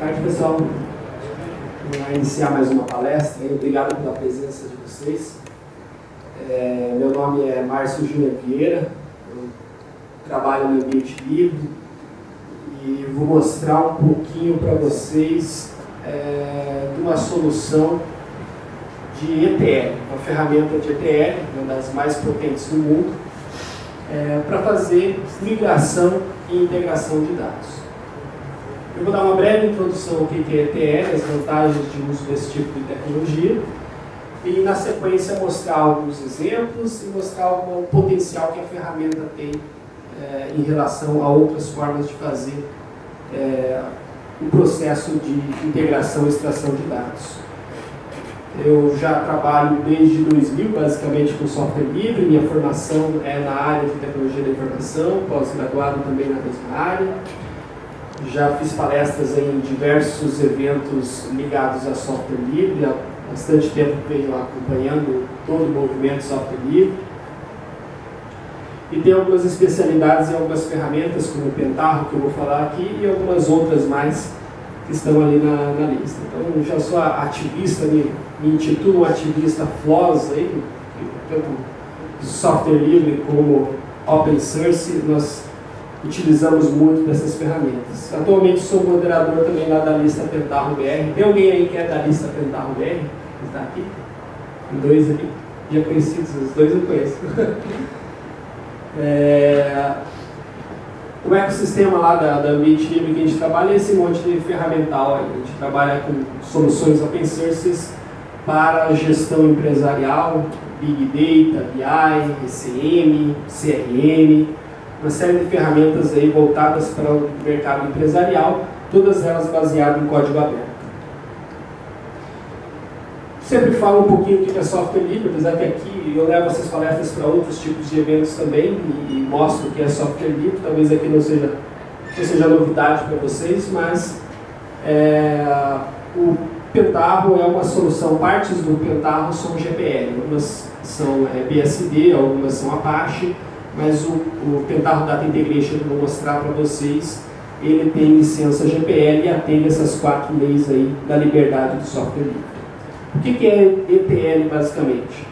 tarde, pessoal. Vamos iniciar mais uma palestra. Obrigado pela presença de vocês. Meu nome é Márcio Júnior Vieira, eu trabalho no Ambiente Livre e vou mostrar um pouquinho para vocês de uma solução de ETL, uma ferramenta de ETL, uma das mais potentes do mundo, para fazer migração e integração de dados. Eu vou dar uma breve introdução ao que é ETL, as vantagens de uso desse tipo de tecnologia, e na sequência mostrar alguns exemplos e mostrar o potencial que a ferramenta tem em relação a outras formas de fazer o processo de integração e extração de dados. Eu já trabalho desde 2000, basicamente, com software livre. Minha formação é na área de tecnologia da informação, pós-graduado também na mesma área. Já fiz palestras em diversos eventos ligados a software livre. Há bastante tempo venho acompanhando todo o movimento software livre. E tenho algumas especialidades em algumas ferramentas, como o Pentaho, que eu vou falar aqui, e algumas outras mais que estão ali na lista. Então, eu já sou ativista, me intitulo um ativista FLOSS, aí, tanto de software livre como open source, nós utilizamos muito dessas ferramentas. Atualmente sou moderador também lá da lista Pentaho BR. Tem alguém aí que é da lista Pentaho BR? Que está aqui? Tem dois ali, já conhecidos, os dois eu conheço. O ecossistema lá da Ambiente Livre que a gente trabalha é esse monte de ferramental aí. A gente trabalha com soluções open source para gestão empresarial, Big Data, BI, ECM, CRM, uma série de ferramentas aí voltadas para o mercado empresarial, todas elas baseadas em código aberto. Sempre falo um pouquinho o que é software livre, apesar que aqui eu levo essas palestras para outros tipos de eventos também e mostro o que é software livre. Talvez aqui não seja novidade para vocês, mas o Pentaho é uma solução, partes do Pentaho são GPL, algumas são BSD, algumas são Apache, mas o Pentaho Data Integration que eu vou mostrar para vocês, ele tem licença GPL e atende essas 4 leis aí da liberdade do software livre. O que é ETL basicamente?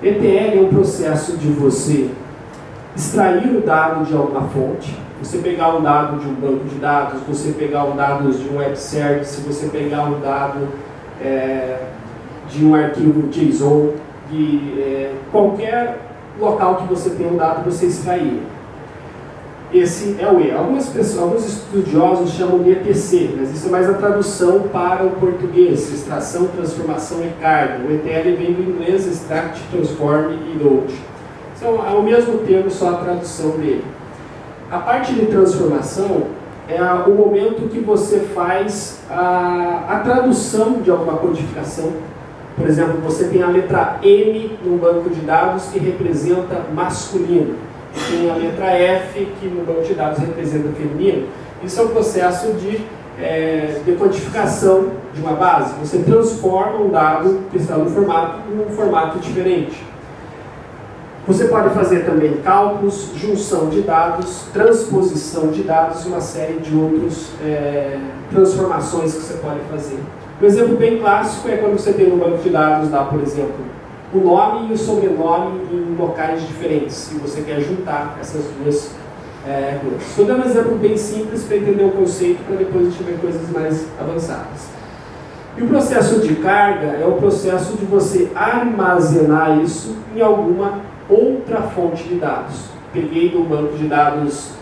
ETL é um processo de você extrair o dado de alguma fonte, você pegar um dado de um banco de dados, você pegar um dado de um web service, você pegar um dado de um arquivo JSON, de qualquer local que você tem um dado, você extrair. Esse é o E. Alguns estudiosos chamam de ETC, mas isso é mais a tradução para o português, extração, transformação e carga. O ETL vem do inglês Extract, Transform e Load. Então, é o mesmo termo, só a tradução dele. A parte de transformação é o momento que você faz a tradução de alguma codificação. Por exemplo, você tem a letra M no banco de dados que representa masculino. Tem a letra F que no banco de dados representa feminino. Isso é um processo de decodificação de uma base. Você transforma um dado que está no formato num formato diferente. Você pode fazer também cálculos, junção de dados, transposição de dados e uma série de outras transformações que você pode fazer. Um exemplo bem clássico é quando você tem no banco de dados, por exemplo, o nome e o sobrenome em locais diferentes, e você quer juntar essas duas coisas. Estou dando um exemplo bem simples para entender o conceito, para depois a gente ver coisas mais avançadas. E o processo de carga é o processo de você armazenar isso em alguma outra fonte de dados. Peguei no banco de dados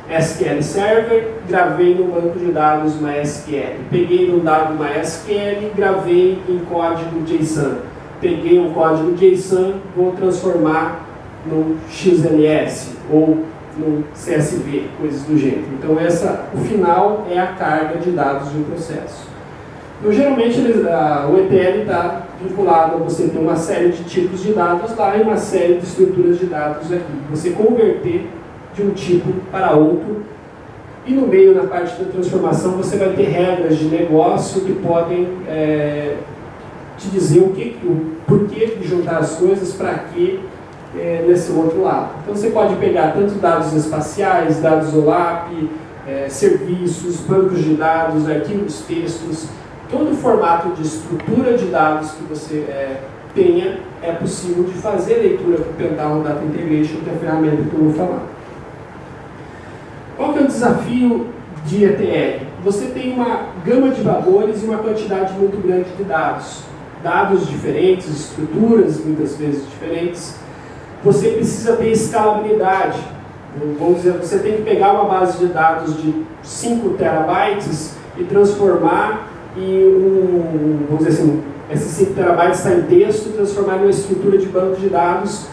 SQL Server, gravei no banco de dados MySQL. Peguei no dado MySQL, gravei em código JSON. Peguei um código JSON, vou transformar no XLS ou no CSV, coisas do gênero. Então, o final é a carga de dados de um processo. Então, geralmente, o ETL está vinculado a você ter uma série de tipos de dados lá e uma série de estruturas de dados aqui. Você converter de um tipo para outro. E no meio, na parte da transformação, você vai ter regras de negócio que podem te dizer o porquê de juntar as coisas para que nesse outro lado. Então você pode pegar tanto dados espaciais, dados OLAP, serviços, bancos de dados, arquivos, textos, todo o formato de estrutura de dados que você tenha, é possível de fazer leitura com o Pentaho Data Integration, que é a ferramenta que eu vou falar. Qual que é o desafio de ETL? Você tem uma gama de valores e uma quantidade muito grande de dados. Dados diferentes, estruturas muitas vezes diferentes. Você precisa ter escalabilidade. Vamos dizer, você tem que pegar uma base de dados de 5 terabytes e transformar em vamos dizer assim, esses 5 terabytes está em texto, transformar em uma estrutura de banco de dados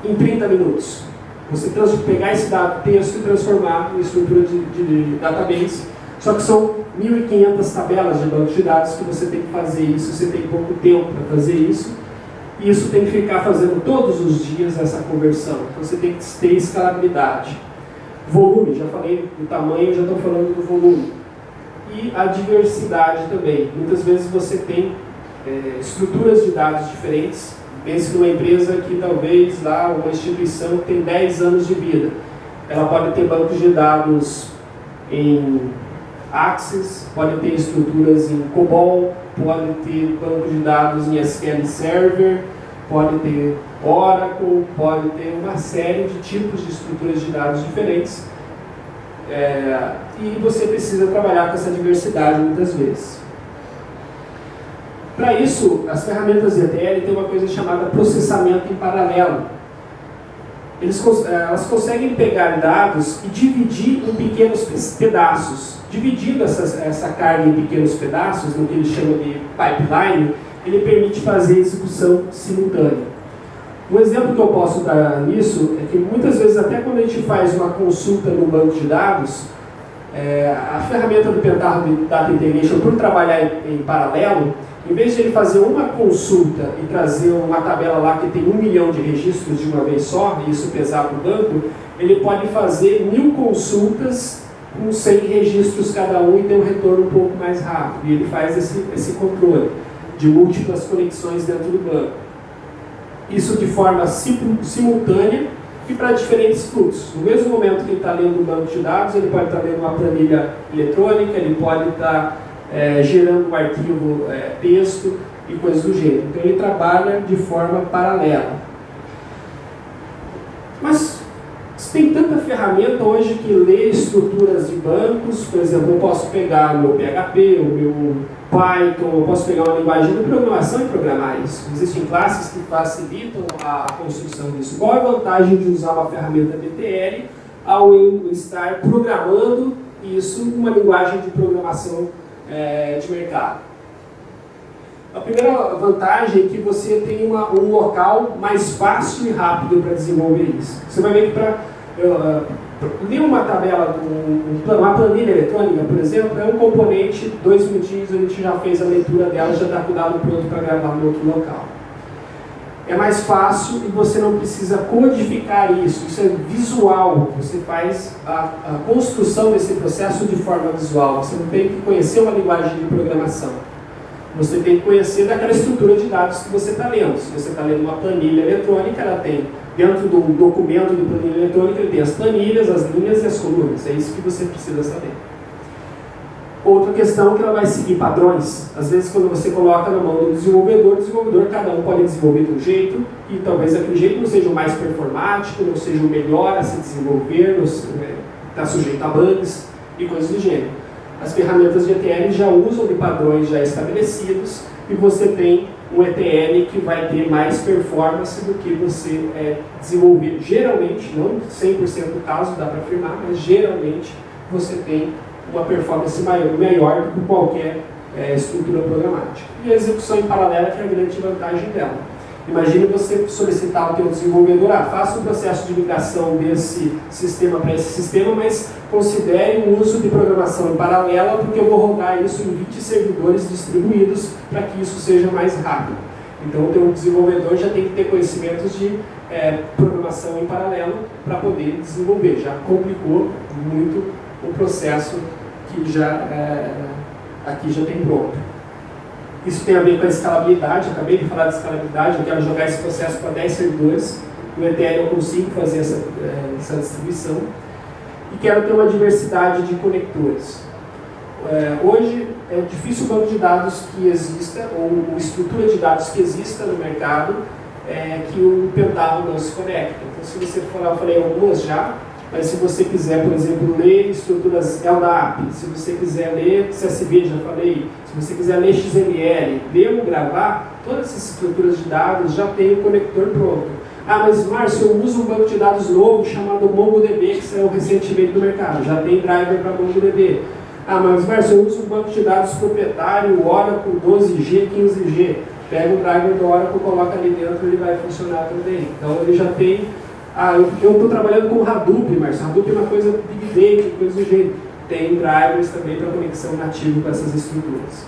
em 30 minutos. Você pegar esse dado texto e transformar em estrutura de database. Só que são 1.500 tabelas de banco de dados que você tem que fazer isso, você tem pouco tempo para fazer isso. E isso tem que ficar fazendo todos os dias essa conversão. Então você tem que ter escalabilidade. Volume, já falei do tamanho, já estou falando do volume. E a diversidade também. Muitas vezes você tem estruturas de dados diferentes. Pense numa empresa que talvez lá, uma instituição que tem 10 anos de vida. Ela pode ter bancos de dados em Access, pode ter estruturas em COBOL, pode ter banco de dados em SQL Server, pode ter Oracle, pode ter uma série de tipos de estruturas de dados diferentes. E você precisa trabalhar com essa diversidade muitas vezes. Para isso, as ferramentas de ETL têm uma coisa chamada processamento em paralelo. Elas conseguem pegar dados e dividir em pequenos pedaços. Dividindo essa carga em pequenos pedaços, no que ele chama de pipeline, ele permite fazer execução simultânea. Um exemplo que eu posso dar nisso é que muitas vezes, até quando a gente faz uma consulta no banco de dados, a ferramenta do Pentaho Data Integration, por trabalhar em paralelo, em vez de ele fazer uma consulta e trazer uma tabela lá que tem 1 milhão de registros de uma vez só, e isso pesar para o banco, ele pode fazer 1000 consultas com 100 registros cada um e ter um retorno um pouco mais rápido. E ele faz esse controle de múltiplas conexões dentro do banco. Isso de forma simultânea e para diferentes fluxos. No mesmo momento que ele está lendo um banco de dados, ele pode estar lendo uma planilha eletrônica, ele pode estar gerando um arquivo texto e coisas do gênero. Então ele trabalha de forma paralela. Mas tem tanta ferramenta hoje que lê estruturas de bancos. Por exemplo, eu posso pegar o meu PHP, o meu Python, eu posso pegar uma linguagem de programação e programar isso. Existem classes que facilitam a construção disso. Qual é a vantagem de usar uma ferramenta de ETL ao eu estar programando isso numa linguagem de programação de mercado? A primeira vantagem é que você tem um local mais fácil e rápido para desenvolver isso. Você vai ver que para ler uma tabela, uma planilha eletrônica, por exemplo, é um componente, 2 minutinhos a gente já fez a leitura dela, já está com o dado pronto para gravar no outro local. É mais fácil e você não precisa codificar isso. Isso é visual. Você faz a construção desse processo de forma visual. Você não tem que conhecer uma linguagem de programação. Você tem que conhecer daquela estrutura de dados que você está lendo. Se você está lendo uma planilha eletrônica, ela tem, dentro do documento de planilha eletrônica, ele tem as planilhas, as linhas e as colunas. É isso que você precisa saber. Outra questão é que ela vai seguir padrões. Às vezes, quando você coloca na mão do desenvolvedor, cada um pode desenvolver de um jeito, e talvez aquele jeito não seja o mais performático, não seja o melhor a se desenvolver, está sujeito a bugs e coisas do gênero. As ferramentas de ETL já usam de padrões já estabelecidos, e você tem um ETL que vai ter mais performance do que você desenvolver. Geralmente, não 100% do caso, dá para afirmar, mas geralmente você tem uma performance maior do que qualquer estrutura programática. E a execução em paralelo que é a grande vantagem dela. Imagine você solicitar ao teu desenvolvedor, faça um processo de migração desse sistema para esse sistema, mas considere o uso de programação em paralelo, porque eu vou rodar isso em 20 servidores distribuídos para que isso seja mais rápido. Então o teu desenvolvedor já tem que ter conhecimentos de programação em paralelo para poder desenvolver. Já complicou muito o processo que aqui já tem pronto. Isso tem a ver com a escalabilidade. Eu acabei de falar de escalabilidade. Eu quero jogar esse processo para 10 servidores. No ETL eu consigo fazer essa distribuição. e quero ter uma diversidade de conectores. Hoje é difícil o banco de dados que exista, ou estrutura de dados que exista no mercado, que o Pentaho não se conecta. Então, se você for lá, eu falei algumas já, mas se você quiser, por exemplo, ler estruturas LDAP, se você quiser ler CSV, já falei, se você quiser ler XML, ler ou gravar, todas essas estruturas de dados já tem o conector pronto. Ah, mas Márcio, eu uso um banco de dados novo chamado MongoDB, que saiu recentemente do mercado, já tem driver para MongoDB. Ah, mas Márcio, eu uso um banco de dados proprietário, Oracle 12G, 15G. Pega o driver do Oracle, coloca ali dentro, ele vai funcionar também. Então ele já tem... Ah, eu estou trabalhando com Hadoop, Márcio. Hadoop é uma coisa big data, coisa do jeito. Tem drivers também para conexão nativa com essas estruturas.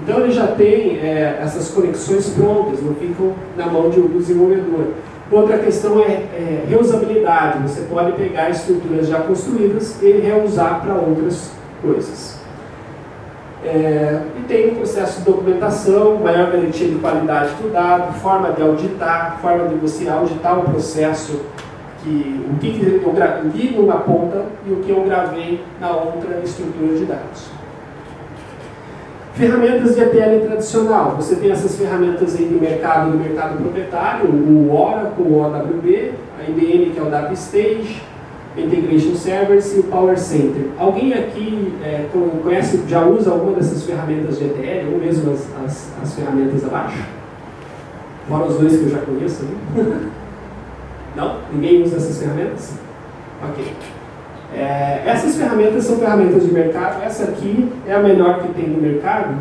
Então ele já tem essas conexões prontas, não ficam na mão do desenvolvedor. Outra questão é reusabilidade. Você pode pegar estruturas já construídas e reusar para outras coisas. E tem um processo de documentação, maior garantia de qualidade do dado, forma de auditar, forma de você auditar o processo, o que eu li numa ponta e o que eu gravei na outra estrutura de dados. Ferramentas de ETL tradicional. Você tem essas ferramentas aí no mercado proprietário, o Oracle, o OWB, a IBM, que é o Data Stage, Integration Servers e o Power Center. Alguém aqui conhece, já usa alguma dessas ferramentas de ETL, ou mesmo as ferramentas abaixo? Fora os dois que eu já conheço, né? Não? Ninguém usa essas ferramentas? Ok. Essas ferramentas são ferramentas de mercado. Essa aqui é a melhor que tem no mercado.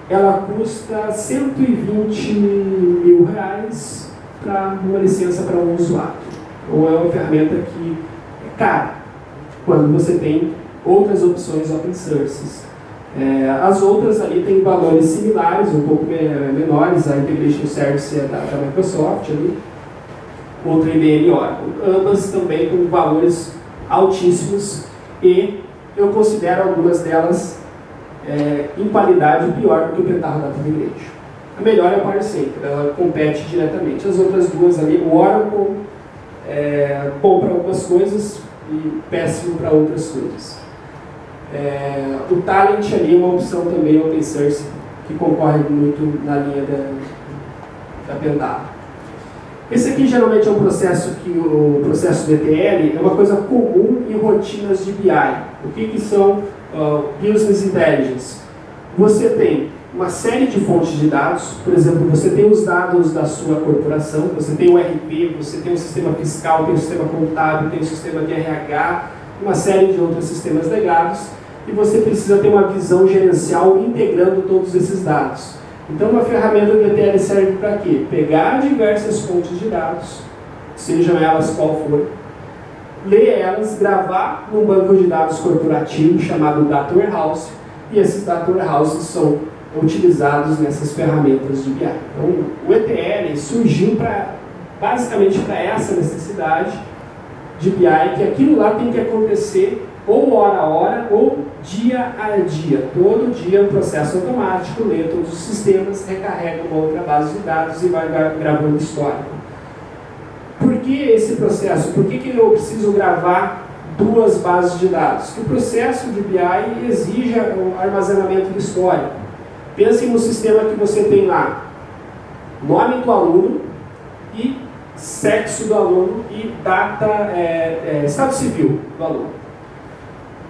Ela custa R$120 mil para uma licença para um usuário. Ou é uma ferramenta que é cara, quando você tem outras opções open source. As outras ali têm valores similares, um pouco menores. A Integration Service é da Microsoft, ali. Outra IBM e Oracle. Ambas também com valores altíssimos, e eu considero algumas delas em qualidade pior do que o Pentaho Data Migration. A melhor é a Power Center, ela compete diretamente. As outras duas ali, o Oracle, bom para algumas coisas e péssimo para outras coisas. O Talent ali é uma opção também open source que concorre muito na linha da Pentaho. Esse aqui geralmente é um processo o processo de ETL é uma coisa comum em rotinas de BI. O que são Business Intelligence? Você tem uma série de fontes de dados, por exemplo, você tem os dados da sua corporação, você tem o RP, você tem o sistema fiscal, tem o sistema contábil, tem o sistema de RH, uma série de outros sistemas legados, e você precisa ter uma visão gerencial integrando todos esses dados. Então, uma ferramenta de ETL serve para quê? Pegar diversas fontes de dados, sejam elas qual for, ler elas, gravar num banco de dados corporativo chamado Data Warehouse, e esses Data Warehouses são utilizados nessas ferramentas de BI. Então, o ETL surgiu basicamente para essa necessidade de BI, que aquilo lá tem que acontecer ou hora a hora, ou dia a dia. Todo dia um processo automático, lê todos os sistemas, recarrega uma outra base de dados e vai gravando histórico. Por que esse processo? Por que eu preciso gravar duas bases de dados? Que o processo de BI exige o armazenamento do histórico. Pense no sistema que você tem lá, nome do aluno e sexo do aluno e data, estado civil do aluno.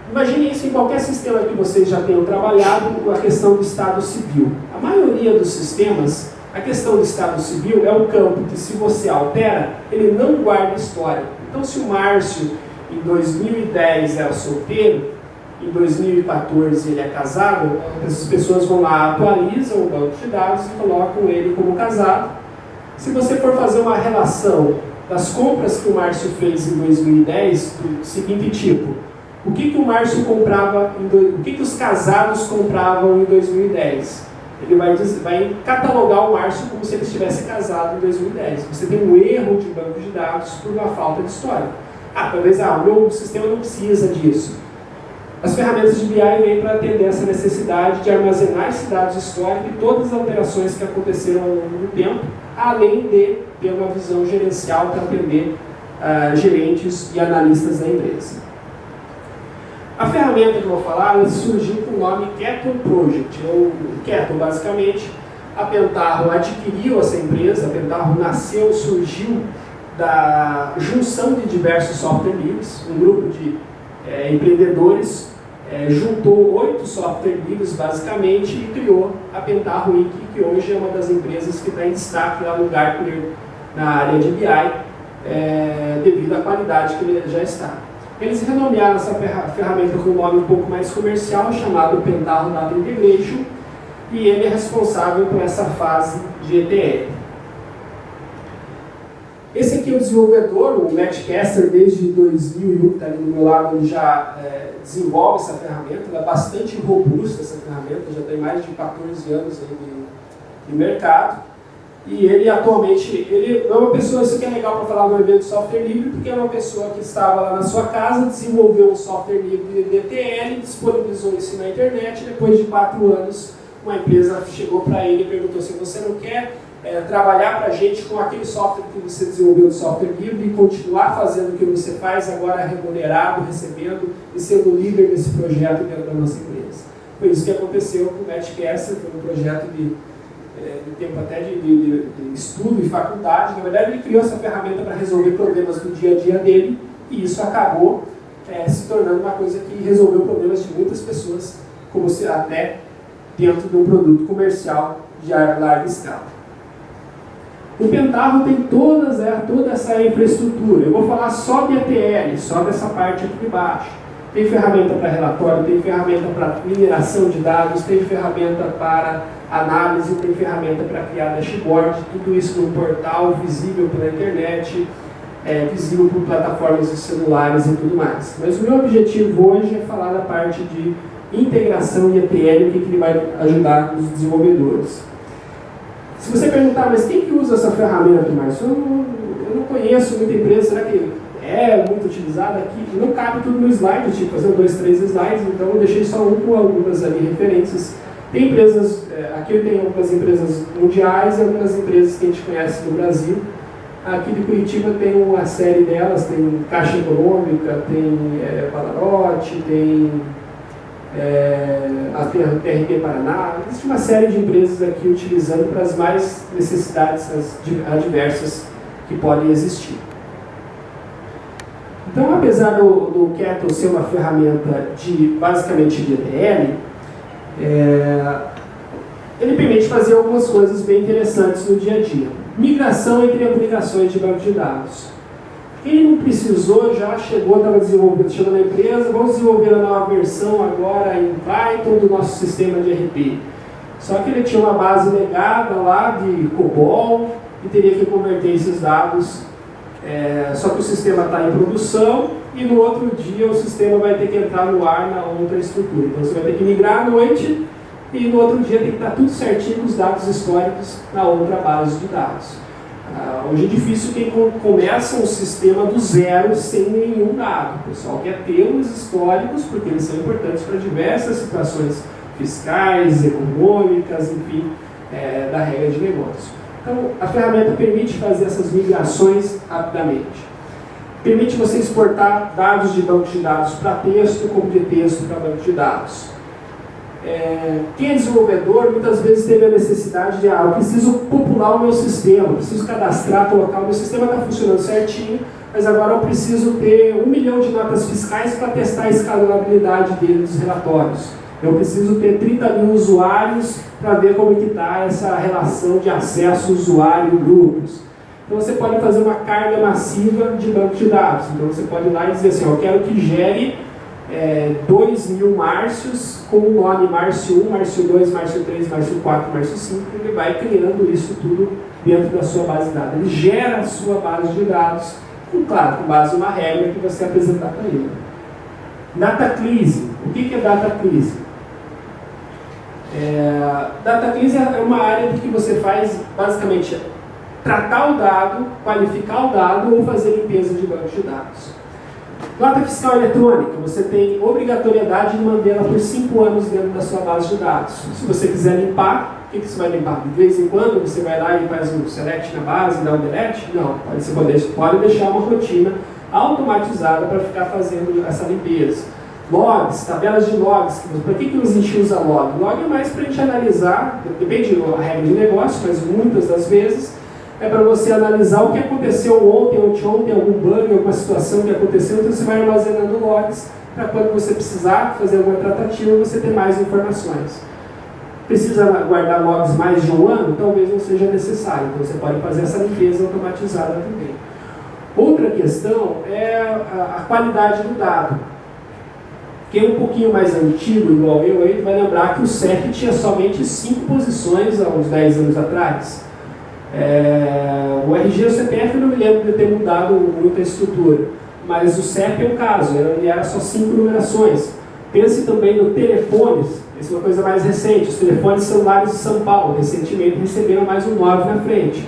Imagine isso em qualquer sistema que vocês já tenham trabalhado, a questão do estado civil. A maioria dos sistemas, a questão do estado civil é um campo que, se você altera, ele não guarda história. Então, se o Márcio, em 2010, era solteiro, em 2014 ele é casado, as pessoas vão lá, atualizam o banco de dados e colocam ele como casado. Se você for fazer uma relação das compras que o Márcio fez em 2010, do seguinte tipo: o que o Márcio comprava, o que os casados compravam em 2010? Ele vai catalogar o Márcio como se ele estivesse casado em 2010. Você tem um erro de banco de dados por uma falta de história. Talvez o meu sistema não precisa disso. As ferramentas de BI vêm para atender essa necessidade de armazenar esses dados históricos e todas as alterações que aconteceram ao longo do tempo, além de ter uma visão gerencial para atender gerentes e analistas da empresa. A ferramenta que eu vou falar surgiu com o nome Keton Project. O Keton, basicamente, a Pentaho adquiriu essa empresa, a Pentaho nasceu, surgiu da junção de diversos software livres, um grupo de empreendedores juntou 8 software livres, basicamente, e criou a Pentaho Inc., que hoje é uma das empresas que está em destaque lá no Gartner, na área de BI, devido à qualidade que ele já está. Eles renomearam essa ferramenta com um nome um pouco mais comercial, chamado Pentaho Data Integration, e ele é responsável por essa fase de ETL. Esse aqui é o desenvolvedor, o Matt Kester, desde 2001, que está ali do meu lado, ele já desenvolve essa ferramenta. Ela é bastante robusta, essa ferramenta, já tem mais de 14 anos aí de mercado. E ele atualmente, ele é uma pessoa, isso aqui é legal para falar no evento de software livre, porque é uma pessoa que estava lá na sua casa, desenvolveu um software livre de ETL, disponibilizou isso na internet, e depois de 4 anos, uma empresa chegou para ele e perguntou se você não quer trabalhar para a gente com aquele software que você desenvolveu de software livre e continuar fazendo o que você faz, agora remunerado, recebendo e sendo líder desse projeto dentro da nossa empresa. Foi isso que aconteceu com o Matt Kester, foi um projeto de tempo até de estudo e faculdade. Na verdade, ele criou essa ferramenta para resolver problemas do dia a dia dele, e isso acabou se tornando uma coisa que resolveu problemas de muitas pessoas, como se até dentro de um produto comercial de larga escala. O Pentaho tem toda essa infraestrutura. Eu vou falar só de ETL, só dessa parte aqui de baixo. Tem ferramenta para relatório, tem ferramenta para mineração de dados, tem ferramenta para análise, tem ferramenta para criar dashboard, tudo isso no portal, visível pela internet, visível por plataformas de celulares e tudo mais. Mas o meu objetivo hoje é falar da parte de integração e ETL, o que ele vai ajudar os desenvolvedores. Se você perguntar, mas quem que usa essa ferramenta, Márcio? Eu não conheço muita empresa, será que é muito utilizada aqui? Não cabe tudo no slide, eu tive que fazer 2, 3 slides, então eu deixei só um com algumas ali referências. Tem empresas, aqui tem algumas empresas mundiais e algumas empresas que a gente conhece no Brasil. Aqui de Curitiba tem uma série delas, tem Caixa Econômica, tem Palarote, tem a TRP Paraná. Existe uma série de empresas aqui utilizando para as mais necessidades adversas que podem existir. Então, apesar do Keton ser uma ferramenta basicamente de ETL, ele permite fazer algumas coisas bem interessantes no dia a dia. Migração entre aplicações de banco de dados. Quem não precisou já chegou na empresa, vamos desenvolver a nova versão agora em Python do nosso sistema de RP. Só que ele tinha uma base legada lá de COBOL e teria que converter esses dados, só que o sistema está em produção e no outro dia o sistema vai ter que entrar no ar na outra estrutura. Então você vai ter que migrar à noite e no outro dia tem que estar tudo certinho com os dados históricos na outra base de dados. Hoje é difícil quem começa um sistema do zero sem nenhum dado. O pessoal quer ter os históricos porque eles são importantes para diversas situações fiscais, econômicas, enfim, da regra de negócio. Então, a ferramenta permite fazer essas migrações rapidamente. Permite você exportar dados de banco de dados para texto, como de texto para banco de dados. Quem é desenvolvedor muitas vezes teve a necessidade de eu preciso popular o meu sistema, preciso cadastrar, colocar o meu sistema está funcionando certinho, mas agora eu preciso ter 1 milhão de notas fiscais para testar a escalabilidade dele dos relatórios. Eu preciso ter 30 mil usuários para ver como que está essa relação de acesso usuário-grupos. Então você pode fazer uma carga massiva de banco de dados. Então você pode ir lá e dizer assim, eu quero que gere 2.000 Márcios com o nome Márcio 1, Márcio 2, Márcio 3, Márcio 4, Márcio 5, ele vai criando isso tudo dentro da sua base de dados. Ele gera a sua base de dados, claro, com base em uma regra que você apresentar para ele. Data cleansing. O que é data cleansing? Data cleansing é uma área que você faz basicamente tratar o dado, qualificar o dado ou fazer limpeza de banco de dados. Nota fiscal eletrônica, você tem obrigatoriedade de mantê-la por 5 anos dentro da sua base de dados. Se você quiser limpar, o que você vai limpar? De vez em quando você vai lá e faz um select na base, dá um delete? Não, você pode deixar uma rotina automatizada para ficar fazendo essa limpeza. Logs, tabelas de logs. Para que a gente usa log? Log é mais para a gente analisar, depende da regra de negócio, mas muitas das vezes é para você analisar o que aconteceu ontem, anteontem, algum bug, alguma situação que aconteceu, então você vai armazenando logs para quando você precisar fazer alguma tratativa, você ter mais informações. Precisa guardar logs mais de um ano? Talvez não seja necessário, então você pode fazer essa limpeza automatizada também. Outra questão é a qualidade do dado. Quem é um pouquinho mais antigo, igual eu, aí vai lembrar que o CEP tinha somente 5 posições há uns 10 anos atrás. O RG e o CPF eu não me lembro de ter mudado muito a estrutura, mas o CEP é um caso, ele era só 5 numerações. Pense também no telefones, essa é uma coisa mais recente, os telefones celulares de São Paulo, recentemente receberam mais um 9 na frente.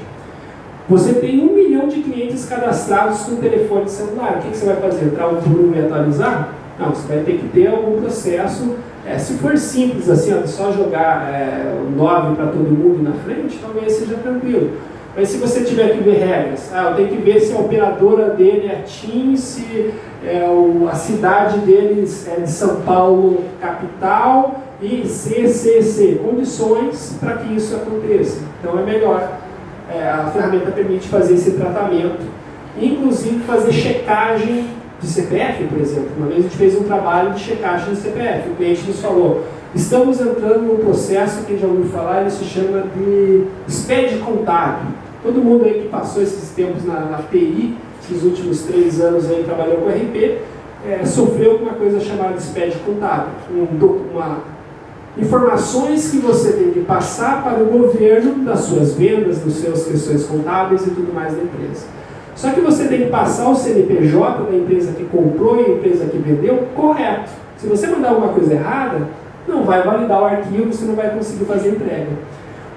Você tem 1 milhão de clientes cadastrados com telefone celular, o que você vai fazer? Entrar um por um e atualizar? Não, você vai ter que ter algum processo. Se for simples assim, só jogar o 9 para todo mundo na frente, talvez seja tranquilo. Mas se você tiver que ver regras, eu tenho que ver se a operadora dele é TIM, se a cidade deles é de São Paulo capital e CCC, condições para que isso aconteça. Então é melhor, a ferramenta permite fazer esse tratamento, inclusive fazer checagem de CPF, por exemplo. Uma vez a gente fez um trabalho de checagem de CPF. O cliente nos falou, estamos entrando num processo que já ouviu falar, ele se chama de SPED contábil. Todo mundo aí que passou esses tempos na TI, esses últimos 3 anos aí trabalhou com RP, sofreu com uma coisa chamada SPED contábil. Informações que você tem que passar para o governo das suas vendas, das suas questões contábeis e tudo mais da empresa. Só que você tem que passar o CNPJ da empresa que comprou e a empresa que vendeu correto. Se você mandar alguma coisa errada, não vai validar o arquivo, você não vai conseguir fazer entrega.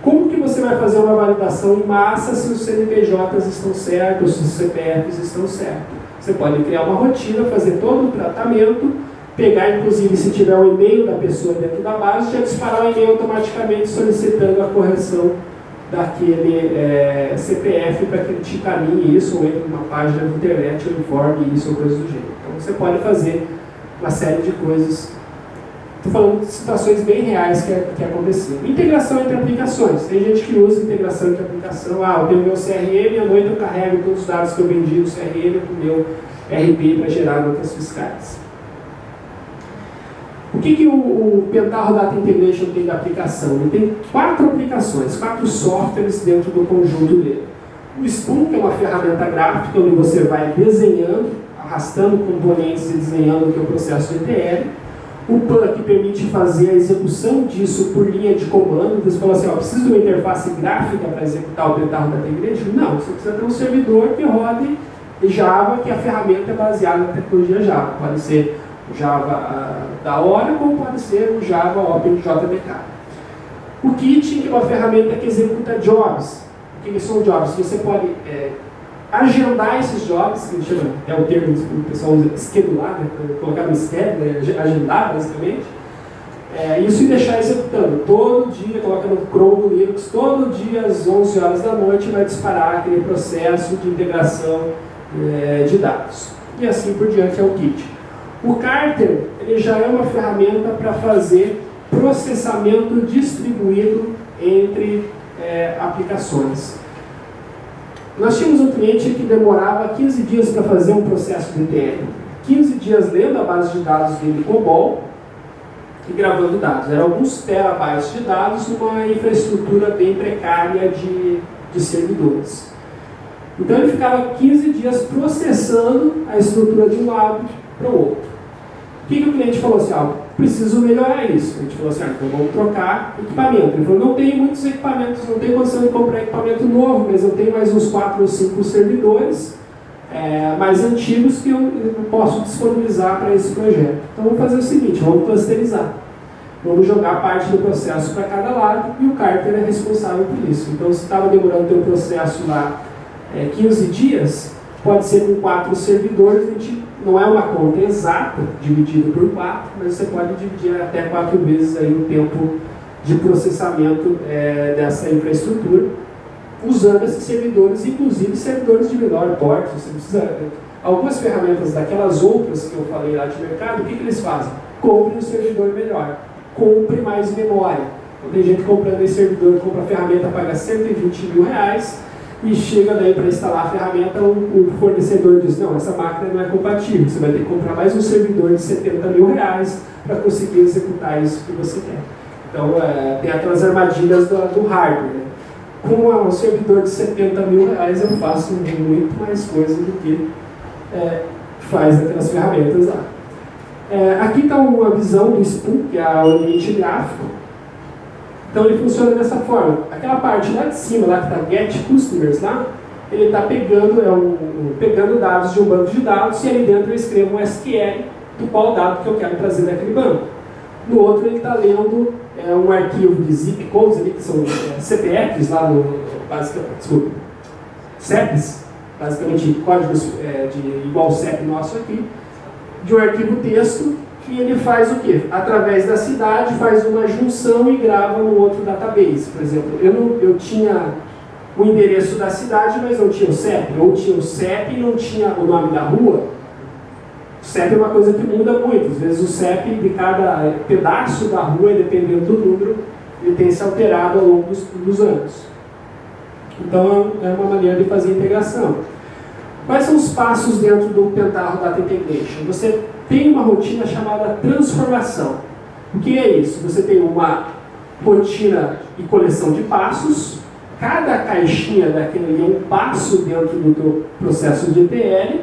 Como que você vai fazer uma validação em massa se os CNPJs estão certos, se os CPFs estão certos? Você pode criar uma rotina, fazer todo o tratamento, pegar inclusive se tiver o e-mail da pessoa dentro da base, já disparar o e-mail automaticamente solicitando a correção daquele CPF para que ele te encaminhe isso, ou entre numa página da internet ou informe isso ou coisa do jeito. Então você pode fazer uma série de coisas. Estou falando de situações bem reais que aconteceram. Integração entre aplicações. Tem gente que usa integração entre aplicação. Eu tenho o meu CRM, à noite eu carrego todos os dados que eu vendi no CRM para o meu RP para gerar notas fiscais. O que o Pentaho Data Integration tem da aplicação? Ele tem 4 aplicações, 4 softwares dentro do conjunto dele. O Spoon, que é uma ferramenta gráfica, onde você vai desenhando, arrastando componentes e desenhando o que é o processo de ETL. O PAN, que permite fazer a execução disso por linha de comando. Você fala assim, preciso de uma interface gráfica para executar o Pentaho Data Integration? Não, você precisa ter um servidor que rode Java, que a ferramenta é baseada na tecnologia Java. Pode ser o Java da Oracle, como pode ser o Java OpenJDK. O Kit, que é uma ferramenta que executa jobs. O que são jobs? Você pode agendar esses jobs, que chama, o termo que o pessoal usa, schedular, colocar no schedule, agendar basicamente, isso e deixar executando. Todo dia, coloca no Chrome do Linux, todo dia às 11 horas da noite vai disparar aquele processo de integração de dados. E assim por diante é o Kit. O Carter, ele já é uma ferramenta para fazer processamento distribuído entre aplicações. Nós tínhamos um cliente que demorava 15 dias para fazer um processo de ETL. 15 dias lendo a base de dados dele COBOL e gravando dados. Eram alguns terabytes de dados numa infraestrutura bem precária de servidores. Então ele ficava 15 dias processando a estrutura de um lado para o outro. O que o cliente falou assim? Preciso melhorar isso. A gente falou assim, então vamos trocar equipamento. Ele falou, não tenho muitos equipamentos, não tenho condição de comprar equipamento novo, mas eu tenho mais uns 4 ou 5 servidores mais antigos que eu posso disponibilizar para esse projeto. Então vamos fazer o seguinte, vamos clusterizar. Vamos jogar parte do processo para cada lado e o Carter é responsável por isso. Então se estava demorando o teu processo lá 15 dias, pode ser com 4 servidores, a gente não é uma conta exata, dividida por 4, mas você pode dividir até 4 vezes aí o tempo de processamento dessa infraestrutura, usando esses servidores, inclusive servidores de menor porte. Você precisa algumas ferramentas daquelas outras que eu falei lá de mercado, o que eles fazem? Compre um servidor melhor, compre mais memória. Então, tem gente comprando esse servidor, compra a ferramenta, paga R$120 mil, e chega daí para instalar a ferramenta, o fornecedor diz, não, essa máquina não é compatível, você vai ter que comprar mais um servidor de R$70 mil para conseguir executar isso que você quer. Então, tem aquelas armadilhas do hardware, né? Com um servidor de R$70 mil, eu faço muito mais coisa do que faz aquelas ferramentas lá. Aqui está uma visão do SPU, que é o ambiente gráfico. Então ele funciona dessa forma. Aquela parte lá de cima, lá que está Get Customers, lá, ele está pegando dados de um banco de dados e ali dentro eu escrevo um SQL do qual dado que eu quero trazer daquele banco. No outro ele está lendo um arquivo de zip codes ali, que são CPFs lá CEPs, basicamente códigos igual o CEP nosso aqui, de um arquivo texto, e ele faz o quê? Através da cidade, faz uma junção e grava no outro database. Por exemplo, eu tinha o endereço da cidade, mas não tinha o CEP, ou tinha o CEP e não tinha o nome da rua. O CEP é uma coisa que muda muito. Às vezes o CEP de cada pedaço da rua, dependendo do número, ele tem se alterado ao longo dos anos. Então é uma maneira de fazer integração. Quais são os passos dentro do Pentaho Data Integration? Você tem uma rotina chamada transformação. O que é isso? Você tem uma rotina e coleção de passos. Cada caixinha daquele é um passo dentro do teu processo de ETL,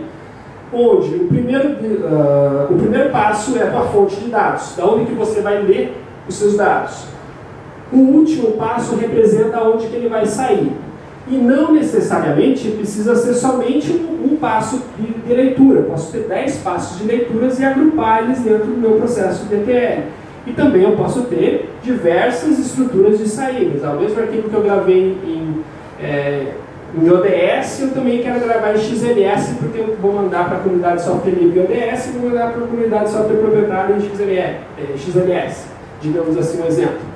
onde o primeiro passo é a tua fonte de dados, da onde que você vai ler os seus dados. O último passo representa onde que ele vai sair. E não necessariamente precisa ser somente um passo de leitura. Posso ter 10 passos de leituras e agrupar eles dentro do meu processo de ETL. E também eu posso ter diversas estruturas de saídas. O mesmo arquivo que eu gravei em ODS, eu também quero gravar em XLS, porque eu vou mandar para a comunidade de software livre ODS e vou mandar para a comunidade de software proprietário em XLS. Digamos assim um exemplo.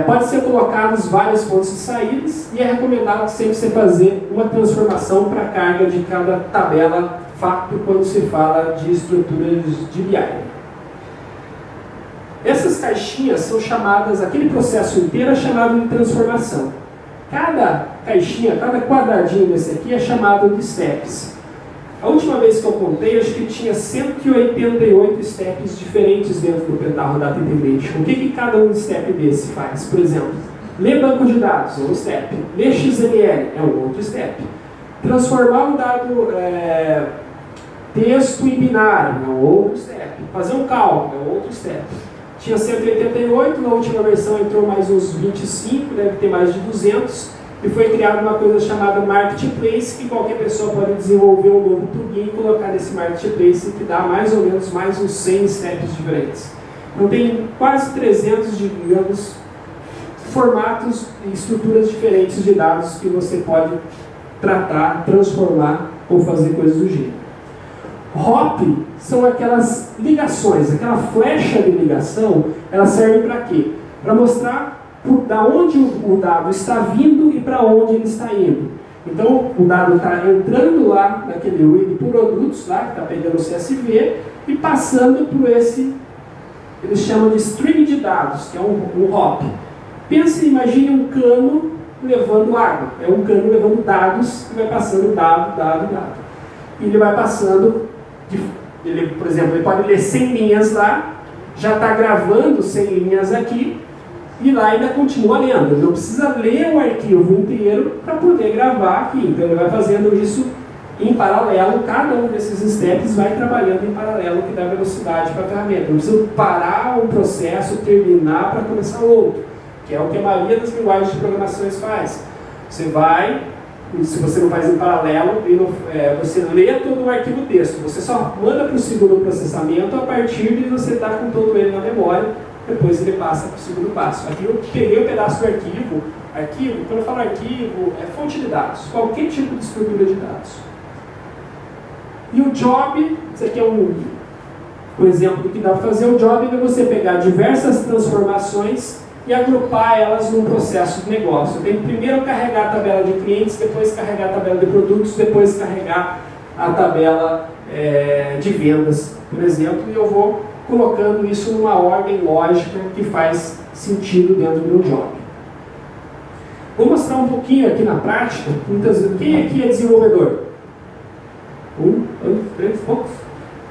Pode ser colocados várias fontes de saídas e é recomendado sempre você fazer uma transformação para a carga de cada tabela fato quando se fala de estruturas de BI. Essas caixinhas são chamadas, aquele processo inteiro é chamado de transformação. Cada caixinha, cada quadradinho desse aqui é chamado de steps. A última vez que eu contei, acho que tinha 188 steps diferentes dentro do Pentaho Data Integration. O que cada um step desse faz? Por exemplo, ler banco de dados é um step, ler XML é um outro step, transformar um dado texto em binário é um outro step, fazer um cálculo é um outro step. Tinha 188, na última versão entrou mais uns 25, deve ter mais de 200. E foi criada uma coisa chamada Marketplace, que qualquer pessoa pode desenvolver um novo plugin e colocar nesse Marketplace, que dá mais ou menos mais uns 100 steps diferentes. Então tem quase 300, digamos, formatos e estruturas diferentes de dados que você pode tratar, transformar ou fazer coisas do gênero. Hop são aquelas ligações, aquela flecha de ligação, ela serve para quê? Para mostrar da onde o dado está vindo e para onde ele está indo. Então, o dado está entrando lá naquele web produtos, lá, que está pegando o CSV, e passando por esse, eles chamam de stream de dados, que é um hop. Pense, imagine um cano levando água. É um cano levando dados que vai passando dado. E ele vai passando, por exemplo, ele pode ler 100 linhas lá, já está gravando 100 linhas aqui, e lá ainda continua lendo. Ele não precisa ler o arquivo inteiro para poder gravar aqui. Então ele vai fazendo isso em paralelo. Cada um desses steps vai trabalhando em paralelo, que dá velocidade para a ferramenta. Não precisa parar um processo, terminar para começar outro, que é o que a maioria das linguagens de programações faz. Você vai, se você não faz em paralelo, você lê todo o arquivo texto. Você só manda para o segundo processamento a partir de você estar com todo ele na memória. Depois ele passa para o segundo passo. Aqui eu peguei um pedaço do arquivo. Quando eu falo arquivo, é fonte de dados. Qualquer tipo de estrutura de dados. E o job, isso aqui é um exemplo do que dá para fazer. O job é você pegar diversas transformações e agrupar elas num processo de negócio. Eu tenho que primeiro carregar a tabela de clientes, depois carregar a tabela de produtos, depois carregar a tabela de vendas, por exemplo, e eu vou colocando isso numa ordem lógica que faz sentido dentro do job. Vou mostrar um pouquinho aqui na prática. Quem aqui é desenvolvedor? 1, 2, 3, poucos.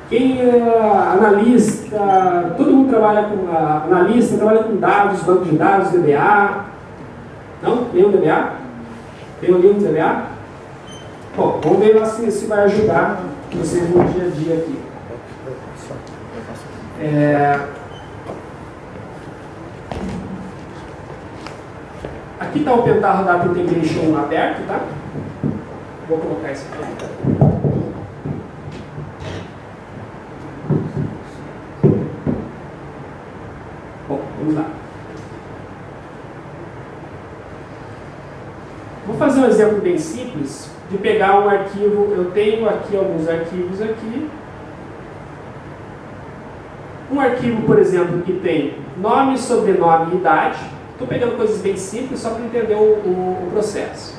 Quem é analista? Todo mundo trabalha com analista, trabalha com dados, banco de dados, DBA. Não? Tem um DBA? Tem alguém no DBA? Bom, vamos ver se vai ajudar vocês no dia a dia aqui. Aqui está o Pentaho Data Integration aberto, tá? Vou colocar isso aqui. Bom, vamos lá. Vou fazer um exemplo bem simples de pegar um arquivo. Eu tenho aqui alguns arquivos aqui. Um arquivo, por exemplo, que tem nome, sobrenome e idade. Estou pegando coisas bem simples só para entender o processo.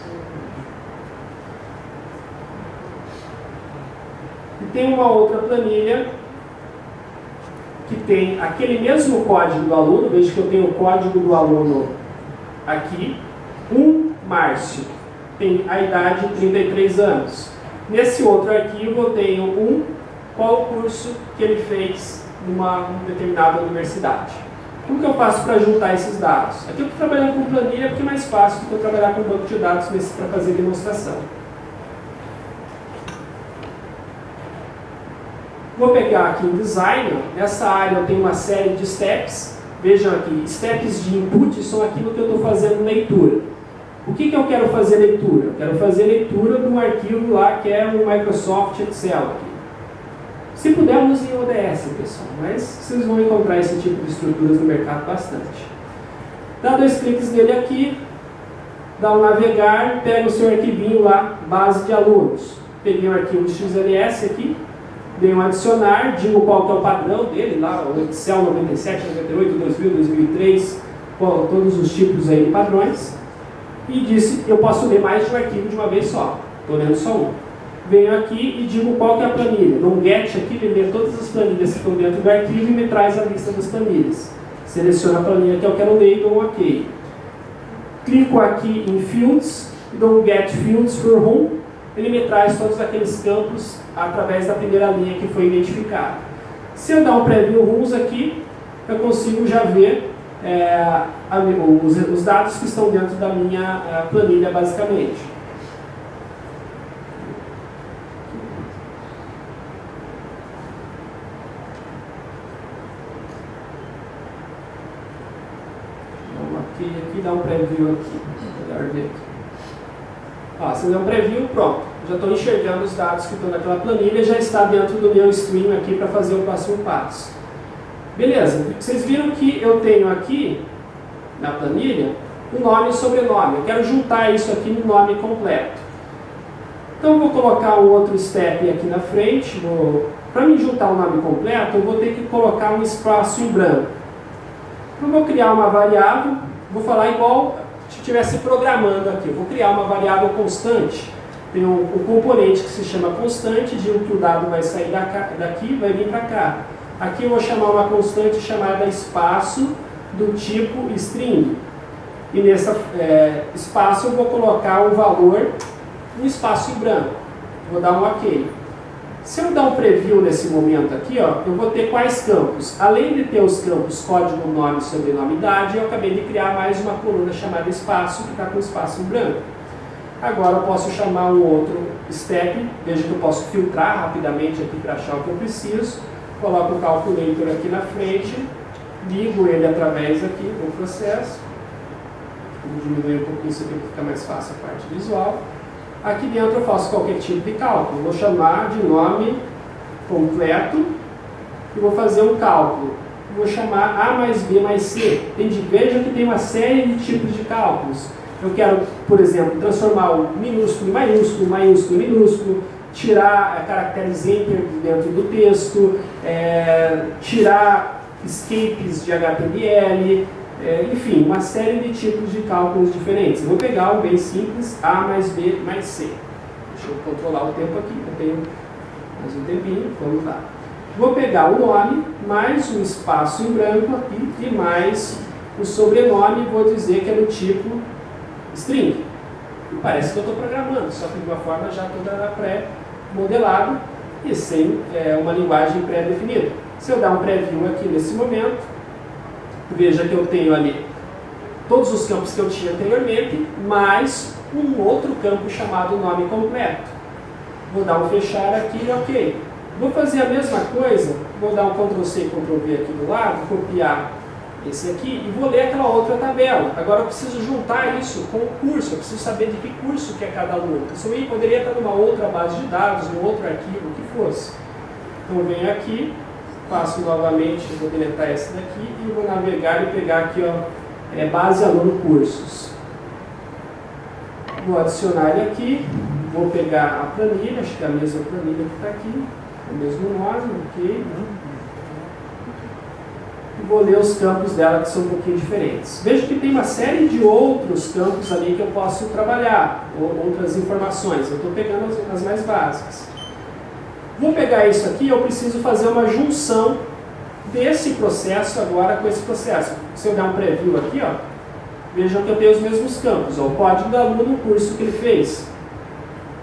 E tem uma outra planilha que tem aquele mesmo código do aluno. Veja que eu tenho o código do aluno aqui. Márcio tem a idade de 33 anos. Nesse outro arquivo eu tenho qual o curso que ele fez numa determinada universidade. Como que eu faço para juntar esses dados? Aqui eu estou trabalhando com planilha porque é mais fácil do que eu trabalhar com banco de dados para fazer demonstração. Vou pegar aqui em Design. Nessa área eu tenho uma série de steps. Vejam aqui, steps de input são aquilo que eu estou fazendo leitura. O que eu quero fazer leitura? Eu quero fazer leitura de um arquivo lá que é o Microsoft Excel. Aqui. Se puder, use em ODS, pessoal, mas vocês vão encontrar esse tipo de estruturas no mercado bastante. Dá 2 cliques nele aqui, dá um navegar, pega o seu arquivinho lá, base de alunos. Peguei um arquivo XLS aqui, dei um adicionar, digo qual que é o padrão dele, lá, o Excel 97, 98, 2000, 2003, todos os tipos aí de padrões. E disse que eu posso ler mais de um arquivo de uma vez só. Estou lendo só um. Venho aqui e digo qual que é a planilha. No get aqui, ele lê todas as planilhas que estão dentro do arquivo e me traz a lista das planilhas. Seleciono a planilha que eu quero ler e dou um OK. Clico aqui em Fields e dou um Get Fields for Whom. Ele me traz todos aqueles campos através da primeira linha que foi identificada. Se eu dar um Preview Rules aqui, eu consigo já ver os dados que estão dentro da minha planilha, basicamente. Aqui dá um preview aqui. Melhor ver aqui. Se der um preview, pronto. Já estou enxergando os dados que estão naquela planilha, já está dentro do meu stream aqui para fazer o próximo passo. Beleza, vocês viram que eu tenho aqui, na planilha, o nome e o sobrenome. Eu quero juntar isso aqui no nome completo. Então eu vou colocar um outro step aqui na frente. Para me juntar o nome completo, eu vou ter que colocar um espaço em branco. Então eu vou criar uma variável, vou falar igual se estivesse programando aqui. Eu vou criar uma variável constante. Tem um componente que se chama constante, digo que o dado vai sair daqui, vai vir para cá. Aqui eu vou chamar uma constante chamada espaço do tipo string. E nesse espaço eu vou colocar o valor no espaço em branco. Vou dar um OK. Se eu dar um preview nesse momento aqui, eu vou ter quais campos? Além de ter os campos código, nome, sobrenome, idade, eu acabei de criar mais uma coluna chamada espaço, que está com espaço em branco. Agora eu posso chamar um outro step. Veja que eu posso filtrar rapidamente aqui para achar o que eu preciso. Coloco o calculator aqui na frente, ligo ele através aqui do processo. Vou diminuir um pouquinho isso aqui para ficar mais fácil a parte visual. Aqui dentro eu faço qualquer tipo de cálculo. Vou chamar de nome completo e vou fazer um cálculo. Vou chamar A mais B mais C. Veja que tem uma série de tipos de cálculos. Eu quero, por exemplo, transformar o minúsculo em maiúsculo, maiúsculo em minúsculo, tirar caracteres enter dentro do texto, tirar escapes de HTML, Enfim, uma série de tipos de cálculos diferentes. Eu vou pegar um bem simples, A mais B mais C. Deixa eu controlar o tempo aqui, eu tenho mais um tempinho, vamos lá. Vou pegar o nome, mais um espaço em branco aqui, e mais o sobrenome, vou dizer que é do tipo string. E parece que eu estou programando, só que de uma forma já toda pré-modelada e sem uma linguagem pré-definida. Se eu dar um preview aqui nesse momento, veja que eu tenho ali todos os campos que eu tinha anteriormente, mais um outro campo chamado nome completo. Vou dar um fechar aqui, ok. Vou fazer a mesma coisa, vou dar um Ctrl+C e Ctrl+V aqui do lado, copiar esse aqui e vou ler aquela outra tabela. Agora eu preciso juntar isso com o curso, eu preciso saber de que curso que é cada aluno. Isso aí poderia estar numa outra base de dados, num outro arquivo, o que fosse. Então eu venho aqui, faço novamente, vou deletar esse daqui e vou navegar e pegar aqui, ó, base aluno cursos. Vou adicionar ele aqui, vou pegar a planilha, acho que é a mesma planilha que está aqui, o mesmo nome, ok. E vou ler os campos dela que são um pouquinho diferentes. Vejo que tem uma série de outros campos ali que eu posso trabalhar, outras informações. Eu estou pegando as mais básicas. Vou pegar isso aqui, eu preciso fazer uma junção desse processo agora com esse processo. Se eu der um preview aqui, ó, vejam que eu tenho os mesmos campos. Ó, o código do aluno, o curso que ele fez.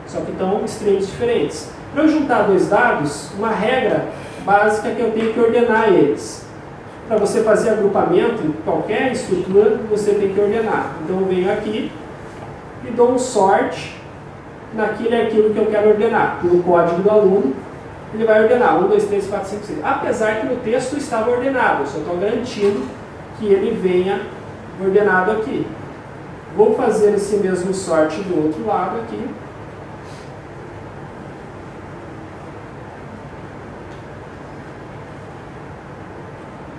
Só que estão strings diferentes. Para eu juntar dois dados, uma regra básica que eu tenho que ordenar eles. Para você fazer agrupamento em qualquer estrutura, você tem que ordenar. Então eu venho aqui e dou um sort naquele arquivo que eu quero ordenar. No código do aluno, ele vai ordenar 1, 2, 3, 4, 5, 6. Apesar que no texto estava ordenado, eu só estou garantindo que ele venha ordenado aqui. Vou fazer esse mesmo sort do outro lado aqui.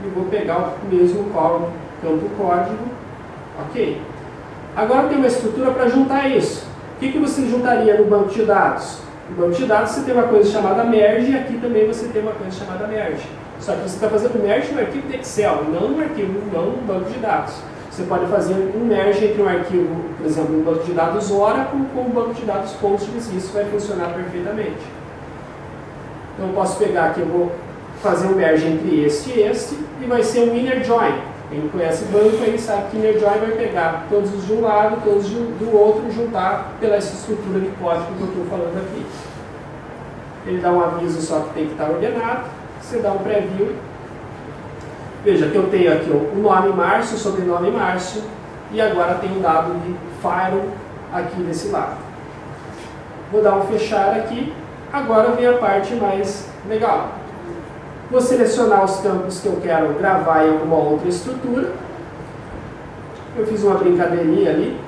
E vou pegar o mesmo campo código. Ok. Agora eu tenho uma estrutura para juntar isso. O que você juntaria no banco de dados? No banco de dados você tem uma coisa chamada merge e aqui também você tem uma coisa chamada merge. Só que você está fazendo merge no arquivo de Excel, não no arquivo, não no banco de dados. Você pode fazer um merge entre um arquivo, por exemplo, um banco de dados Oracle com um banco de dados Postgres e isso vai funcionar perfeitamente. Então eu posso pegar aqui, eu vou fazer um merge entre este e este e vai ser um inner join. Quem conhece banco aí sabe que inner join vai pegar todos os de um lado, todos do outro e juntar pela estrutura de código que eu estou falando aqui. Ele dá um aviso só que tem que estar ordenado. Você dá um preview. Veja que eu tenho aqui o nome Márcio, o sobrenome Márcio e agora tem um dado de file aqui desse lado. Vou dar um fechar aqui. Agora vem a parte mais legal. Vou selecionar os campos que eu quero gravar em alguma outra estrutura. Eu fiz uma brincadeirinha ali.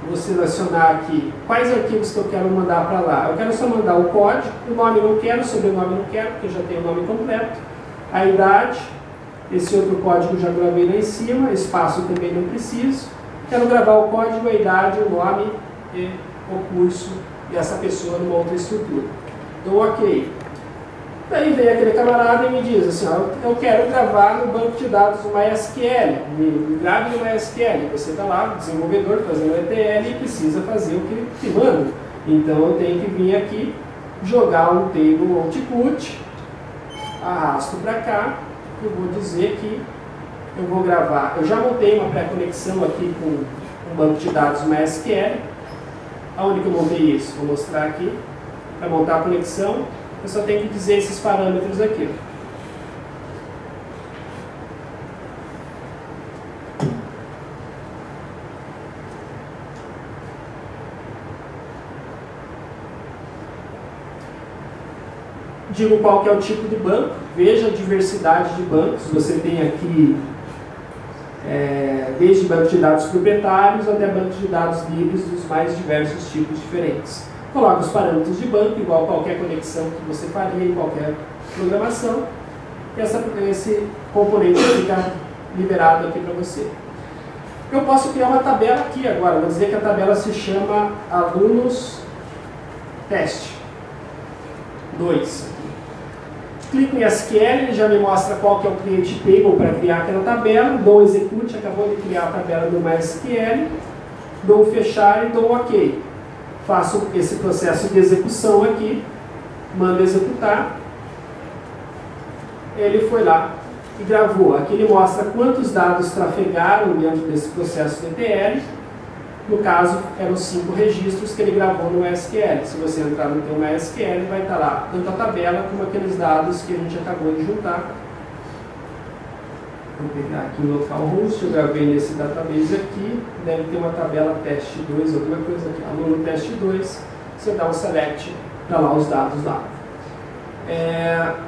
Vou selecionar aqui quais arquivos que eu quero mandar para lá. Eu quero só mandar o código, o nome não quero, o sobrenome não quero, porque eu já tenho o nome completo. A idade, esse outro código já gravei lá em cima, espaço também não preciso. Quero gravar o código, a idade, o nome e o curso dessa pessoa numa outra estrutura. Então, ok. Daí vem aquele camarada e me diz assim, ó, eu quero gravar no banco de dados do MySQL, me grave no MySQL. Você está lá, desenvolvedor, fazendo ETL e precisa fazer o que ele te manda. Então eu tenho que vir aqui, jogar um table output, arrasto para cá, eu vou dizer que eu vou gravar. Eu já montei uma pré-conexão aqui com um banco de dados MySQL. Aonde que eu montei isso? Vou mostrar aqui. Para montar a conexão, eu só tenho que dizer esses parâmetros aqui. Digo qual que é o tipo de banco, veja a diversidade de bancos. Você tem aqui desde bancos de dados proprietários até bancos de dados livres dos mais diversos tipos diferentes. Coloca os parâmetros de banco, igual qualquer conexão que você faria em qualquer programação. E esse componente fica liberado aqui para você. Eu posso criar uma tabela aqui agora. Vou dizer que a tabela se chama alunos teste 2. O Clico em SQL, ele já me mostra qual que é o create table para criar aquela tabela, dou execute, acabou de criar a tabela do MySQL, dou fechar e dou OK. Faço esse processo de execução aqui, mando executar, ele foi lá e gravou. Aqui ele mostra quantos dados trafegaram dentro desse processo de ETL. No caso, eram 5 registros que ele gravou no MySQL. Se você entrar no teu MySQL, vai estar lá tanto a tabela como aqueles dados que a gente acabou de juntar. Vou pegar aqui o localhost, eu gravei nesse database aqui, deve ter uma tabela teste 2, alguma coisa aqui, aluno teste 2, você dá um select para lá os dados lá.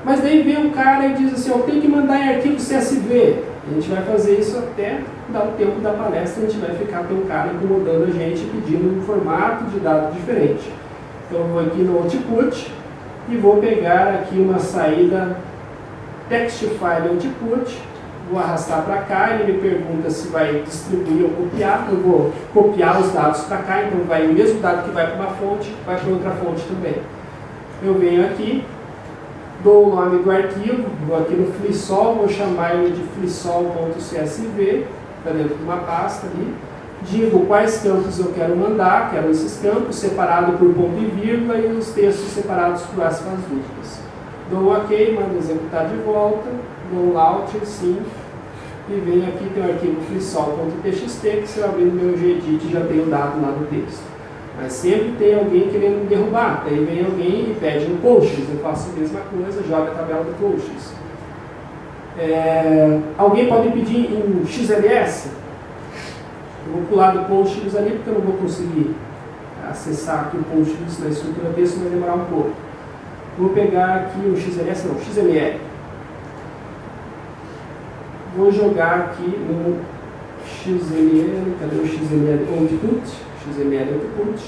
Mas daí vem um cara e diz assim, eu tenho que mandar em arquivo CSV. A gente vai fazer isso até dar o tempo da palestra, a gente vai ficar com um cara incomodando a gente, pedindo um formato de dado diferente. Então eu vou aqui no output e vou pegar aqui uma saída text file output, vou arrastar para cá, ele me pergunta se vai distribuir ou copiar, eu vou copiar os dados para cá, então vai o mesmo dado que vai para uma fonte, vai para outra fonte também. Eu venho aqui, dou o nome do arquivo, vou aqui no Flissol, vou chamar ele de flissol.csv, está dentro de uma pasta ali, digo quais campos eu quero mandar, quero esses campos, separado por ponto e vírgula, e os textos separados por aspas duplas. Dou um OK, mando executar de volta, dou um Alt, sim, e venho aqui, tem o arquivo flissol.txt, que se eu abrir no meu gedit já tem o dado lá no texto. Mas sempre tem alguém querendo me derrubar, daí vem alguém e pede um posts, eu faço a mesma coisa, joga a tabela do posts. Alguém pode pedir em XLS, eu vou pular do posts ali porque eu não vou conseguir acessar aqui o posts na estrutura texto, vai demorar um pouco. Vou pegar aqui o XLS, não, XML. Vou jogar aqui no XML, cadê o XML output? XML output.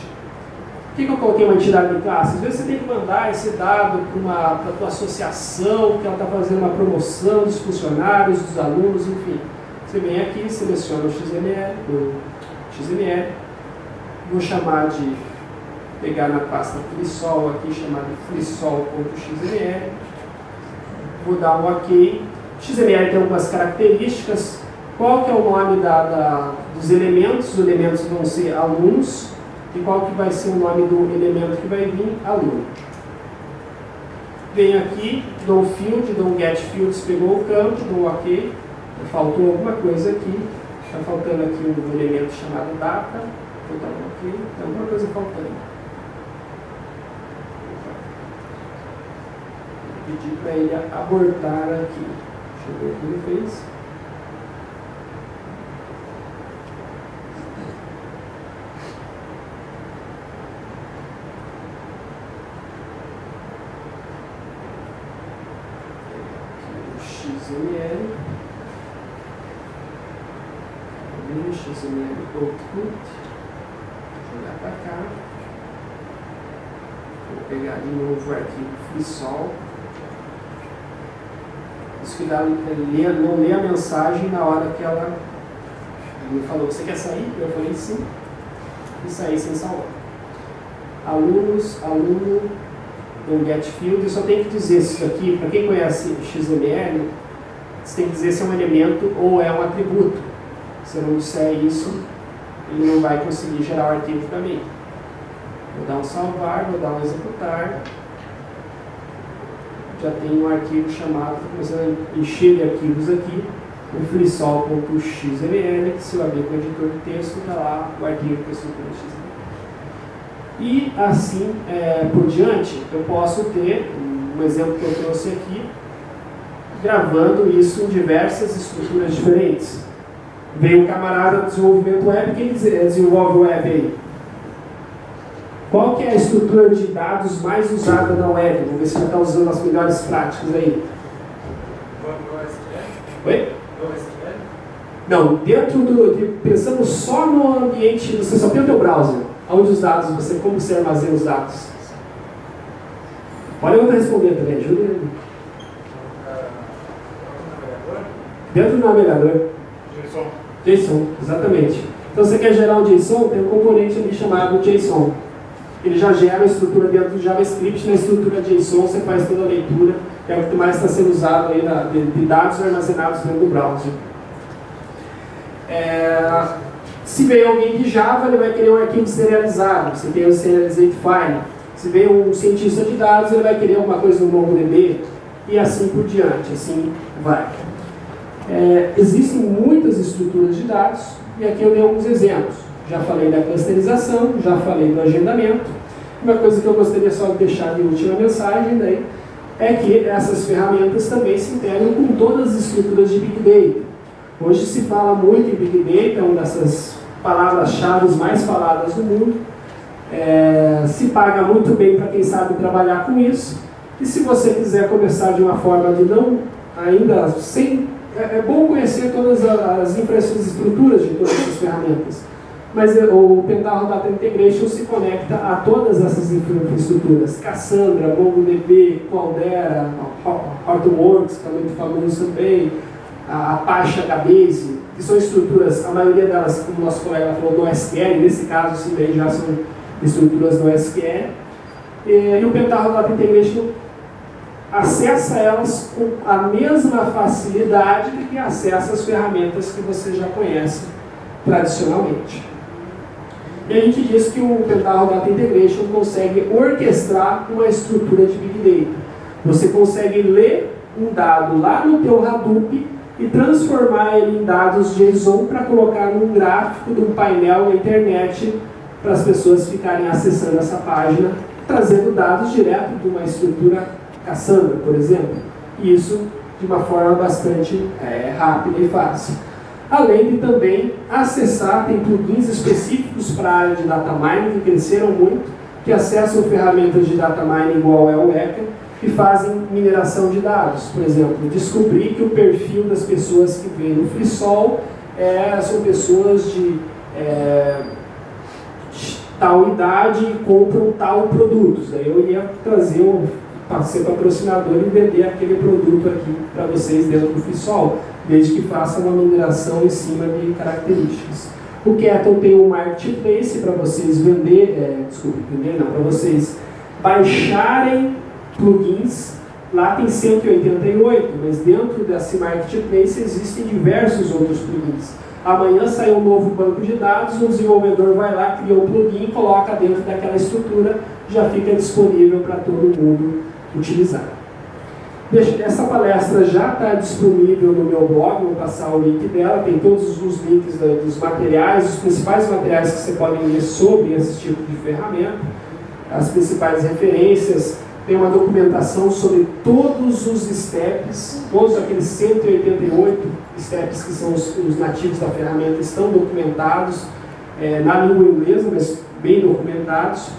Por que eu coloquei uma entidade de classe? Às vezes você tem que mandar esse dado para a tua associação, que ela está fazendo uma promoção dos funcionários, dos alunos, enfim. Você vem aqui, seleciona o XML, vou chamar de, pegar na pasta Flissol aqui, chamar de flissol.xml, vou dar um OK. XML tem algumas características. Qual que é o nome dos elementos? Os elementos vão ser alunos. E qual que vai ser o nome do elemento que vai vir? Aluno. Venho aqui, dou field, dou get fields, pegou o campo, dou OK. Faltou alguma coisa aqui. Está faltando aqui um elemento chamado data. Vou dar um OK. Tem alguma coisa faltando. Vou pedir para ele abortar aqui. Deixa eu ver o que ele fez. XML output, jogar para cá, vou pegar de novo o arquivo Flissol. Isso que dá, não lê a mensagem na hora que ela me falou, você quer sair? Eu falei sim, e saí sem salvar. Alunos, aluno, do get field, eu só tenho que dizer isso aqui, para quem conhece XML, você tem que dizer se é um elemento ou é um atributo. Se eu não disser isso, ele não vai conseguir gerar o arquivo para mim. Vou dar um salvar, vou dar um executar. Já tem um arquivo chamado, estou começando a encher de arquivos aqui, o flissol.xml, que se eu abrir com o editor de texto, está lá o arquivo que eu XML. E assim por diante, eu posso ter, um exemplo que eu trouxe aqui, gravando isso em diversas estruturas diferentes. Veio um camarada do desenvolvimento web, quem desenvolve o web aí? Qual que é a estrutura de dados mais usada na web? Vamos ver se já está usando as melhores práticas aí. Oi? Não, dentro pensando só no ambiente, você só tem o teu browser, onde os dados, como você armazena os dados. Pode outra responder também, ajuda ele. Dentro do navegador. JSON, exatamente. Então você quer gerar um JSON, tem um componente ali chamado JSON. Ele já gera a estrutura dentro do JavaScript, na estrutura JSON você faz toda a leitura que é o que mais está sendo usado aí de dados armazenados dentro do browser. Se veio alguém de Java, ele vai querer um arquivo serializado, você tem o serialized file. Se veio um cientista de dados, ele vai querer alguma coisa no MongoDB, e assim por diante, assim vai. Existem muitas estruturas de dados, e aqui eu dei alguns exemplos. Já falei da clusterização, já falei do agendamento. Uma coisa que eu gostaria só de deixar de última mensagem daí, é que essas ferramentas também se integram com todas as estruturas de Big Data. Hoje se fala muito em Big Data, uma dessas palavras-chave mais faladas do mundo. Se paga muito bem para quem sabe trabalhar com isso. E se você quiser começar de uma forma de não, ainda sem... É bom conhecer todas as infraestruturas de todas essas ferramentas. Mas o Pentaho Data Integration se conecta a todas essas infraestruturas. Cassandra, MongoDB, Cloudera, Hortonworks, que é muito famoso também, a Apache HBase, que são estruturas, a maioria delas, como o nosso colega falou, do SQL, nesse caso, sim, daí já são estruturas do SQL. E o Pentaho Data Integration acessa elas com a mesma facilidade que acessa as ferramentas que você já conhece tradicionalmente. E a gente diz que o Pentaho Data Integration consegue orquestrar uma estrutura de Big Data. Você consegue ler um dado lá no teu Hadoop e transformar ele em dados JSON para colocar num gráfico de um painel na internet para as pessoas ficarem acessando essa página, trazendo dados direto de uma estrutura Cassandra, por exemplo. E isso de uma forma bastante rápida e fácil. Além de também acessar, tem plugins específicos para a área de data mining, que cresceram muito, que acessam ferramentas de data mining igual é o Weka, e fazem mineração de dados. Por exemplo, descobrir que o perfil das pessoas que vêm no FreeSol são pessoas de tal idade e compram tal produto. Daí eu ia trazer ser patrocinador e vender aquele produto aqui para vocês dentro do FreeSol, desde que faça uma mineração em cima de características. O Kettle tem um marketplace para vocês para vocês baixarem plugins. Lá tem 188, mas dentro desse marketplace existem diversos outros plugins. Amanhã sai um novo banco de dados, o desenvolvedor vai lá, cria um plugin, coloca dentro daquela estrutura, já fica disponível para todo mundo utilizar. Essa palestra já está disponível no meu blog, vou passar o link dela, tem todos os links dos materiais, os principais materiais que você pode ler sobre esse tipo de ferramenta, as principais referências, tem uma documentação sobre todos os steps, todos aqueles 188 steps que são os nativos da ferramenta estão documentados, na língua inglesa, mas bem documentados,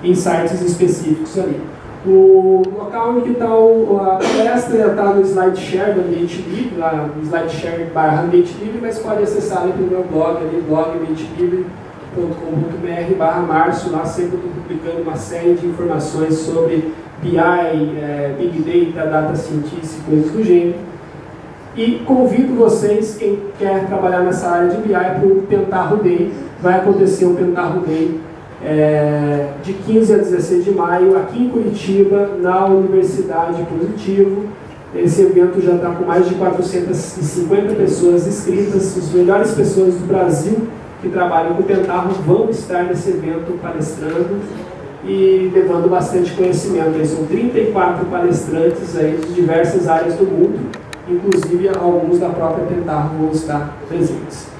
em sites específicos ali. O local em que está a palestra está no SlideShare do Ambiente Livre, lá no SlideShare/Ambiente Livre, mas pode acessar ali pelo meu blog, ali, blogambientelivre.com.br/março, lá sempre estou publicando uma série de informações sobre BI, Big Data, Data Scientist e coisas do gênero. E convido vocês, quem quer trabalhar nessa área de BI, para o Pentaho Day. Vai acontecer o Pentaho Day de 15 a 16 de maio, aqui em Curitiba, na Universidade Positivo. Esse evento já está com mais de 450 pessoas inscritas. As melhores pessoas do Brasil que trabalham com o Pentaho vão estar nesse evento palestrando e levando bastante conhecimento. Aí são 34 palestrantes aí de diversas áreas do mundo, inclusive alguns da própria Pentaho vão estar presentes.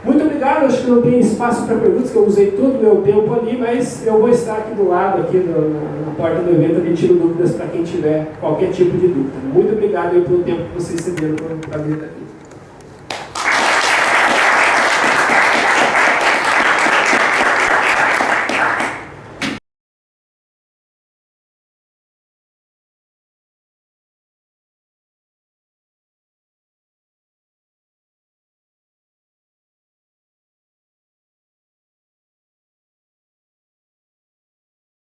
Muito obrigado, acho que não tem espaço para perguntas, que eu usei todo o meu tempo ali, mas eu vou estar aqui do lado, aqui na porta do evento, ali tiro dúvidas para quem tiver qualquer tipo de dúvida. Muito obrigado aí pelo tempo que vocês cederam para vir aqui.